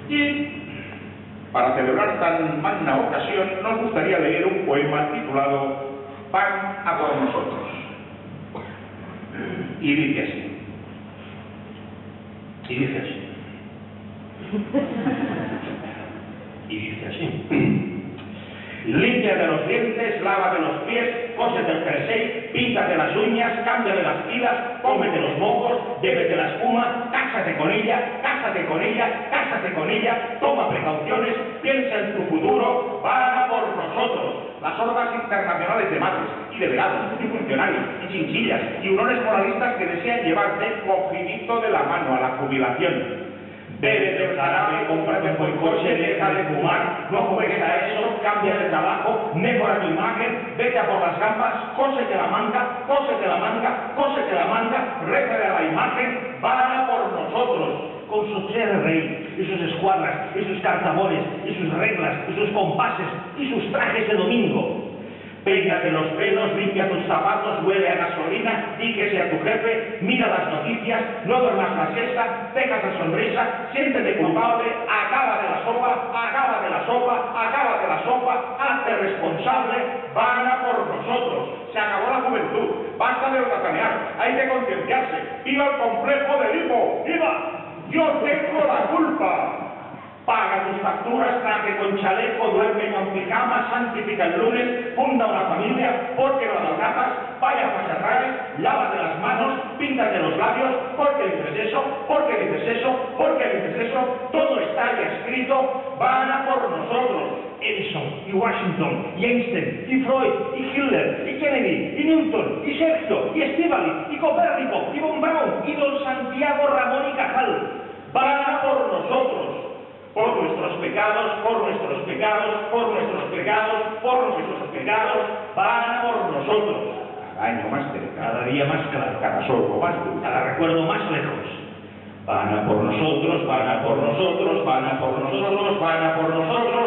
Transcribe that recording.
Y para celebrar tan magna ocasión nos gustaría leer un poema titulado Van a por nosotros. Y dice así. Y dice así. Y dice así. Límpiate los dientes, lávate los pies, cósete el jersey, píntate las uñas, cámbiate las pilas, cómete los mocos, bébete la espuma, cásate con ella, cásate con ella, cásate con ella, toma precauciones, piensa en tu futuro, van a por nosotros. Las hordas internacionales de mates y de verados y funcionarios y chinchillas y hurones moralistas que desean llevarte cogidito de la mano a la jubilación. Bébete el jarabe, cómprate un buen coche, deja de fumar, no juegues a eso, cambia de trabajo, mejora tu imagen, vete a por las gambas, cósete la manga, cósete la manga, cósete la manga, réfere a la imagen, van a por nosotros, con su rey y sus escuadras, y sus cartabores, y sus reglas, y sus compases, y sus trajes de domingo. Peínate los pelos, limpia tus zapatos, huele a gasolina, díquese a tu jefe, mira las noticias, no duermas la siesta, deja esa sonrisa, siéntete culpable, acaba de la sopa, acaba de la sopa, acaba de la sopa, hazte responsable, van a por nosotros. Se acabó la juventud, basta de holgazanear, hay que concienciarse, viva el complejo de Edipo, viva, yo tengo la culpa. Paga tus facturas, traje con chaleco, duerme con pijama, santifica el lunes, funda una familia, porque no adelgazas, vaya para atrás, lávate las manos, píntate los labios, porque dices eso, porque dices eso, porque dices eso, todo está ya escrito, van a por nosotros. Edison, y Washington, y Einstein, y Freud, y Hitler, y Kennedy, y Newton, y Sergio, y Estíbaliz, y Copérnico, y Von Braun, y Don Santiago Ramón y Cajal, van a por nosotros. Por nuestros pecados, por nuestros pecados, por nuestros pecados, por nuestros pecados, van por nosotros. Cada año más cerca, cada día más claro, cada sorbo más duro, cada recuerdo más lejos. Van a por nosotros, van a por nosotros, van a por nosotros, van a por nosotros.